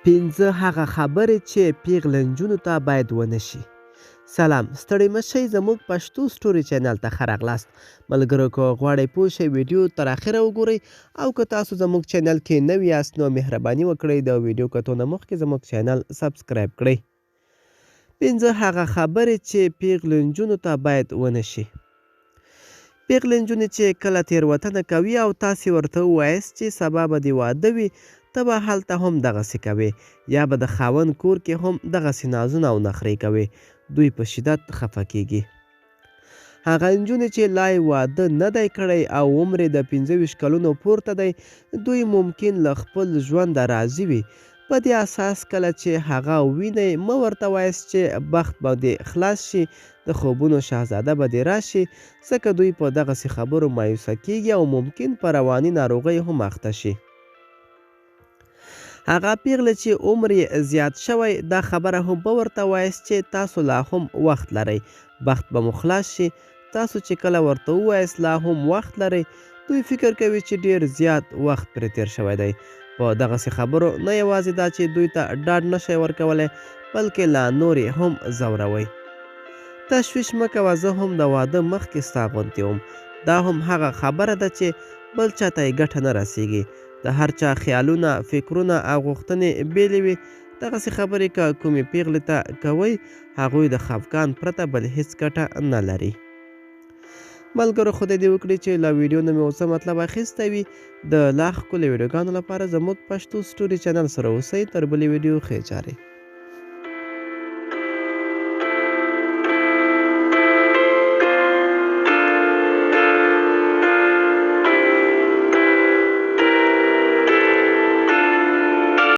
پنځه هغه خبرې چې پیغله نجونو ته باید ونه شي. سلام، ستړي مه شئ، زموږ پښتو سټوري چینل ته ښه راغلاست. ملګرو که غواړئ پوه شئ ویډیو تر اخره وګورئ، او که تاسو زموږ چینل کې نوي یاست نو مهرباني وکړئ د ویډیو کتو نه مخکې زموږ چینل سبسکرایب کړئ. پنځه هغه خبرې چې پیغلو نجونو ته باید ونه شي. پیغلې نجونې چې کله تېروتنه کوي او تاسې ورته ووایاست چې سبا به دې واده وي، ته به هلته هم دغسې کوې، یا به د خاوند کور کې هم دغسې نازونه او نخرې کوې. دوی په شدت خفه کیږي. هغه نجونې چې لا یې واده نه دی کړی او عمر یې د 25 کلونو پورته دی، دوی ممکن له خپل ژونده راضي وي. په دې اساس کله چې هغه ووینئ مه ورته وایاست چې بخت به دې خلاص شي، د خوبونو شهزاده به دې راشي، ځکه دوی په دغسې خبرو مایوسه کیږي او ممکن په رواني ناروغۍ هم اخته شي. هغه پیغله چې عمر یې زیات شوی، دا خبره هم به ورته وایاست چې تاسو لا هم وخت لرئ، بخت به مو خلاص شي. تاسو چې کله ورته ووایاست لا هم وخت لرئ، دوی فکر کوي چې ډیر زیات وخت پرې تیر شوی دی. په دغسې خبرو نه یوازې دا چې دوی ته ډاډ نشئ ورکولی، بلکې لا نور یې هم ځوروئ. تشویش مه کوه، زه هم د واده مخکې ستا غوندې وم. دا هم هغه خبره ده چې بل چاته یې ګټه نه رسیږي. د هر چا خیالونه، فکرونه او غوښتنې بېلې وي. دغسې خبرې که کومې پیغلې ته کوئ، هغوی د خفګان پرته بل هیڅ ګټه نه لري. ملګرو، خدای دې وکړي چې له ویډیو نه مې اوس مطلب اخیستی وي. د لا ښکلې ویډیوګانو لپاره زموږ پښتو سټوري چینل سره اوسئ. تر بلې ویډیو ښې چارې.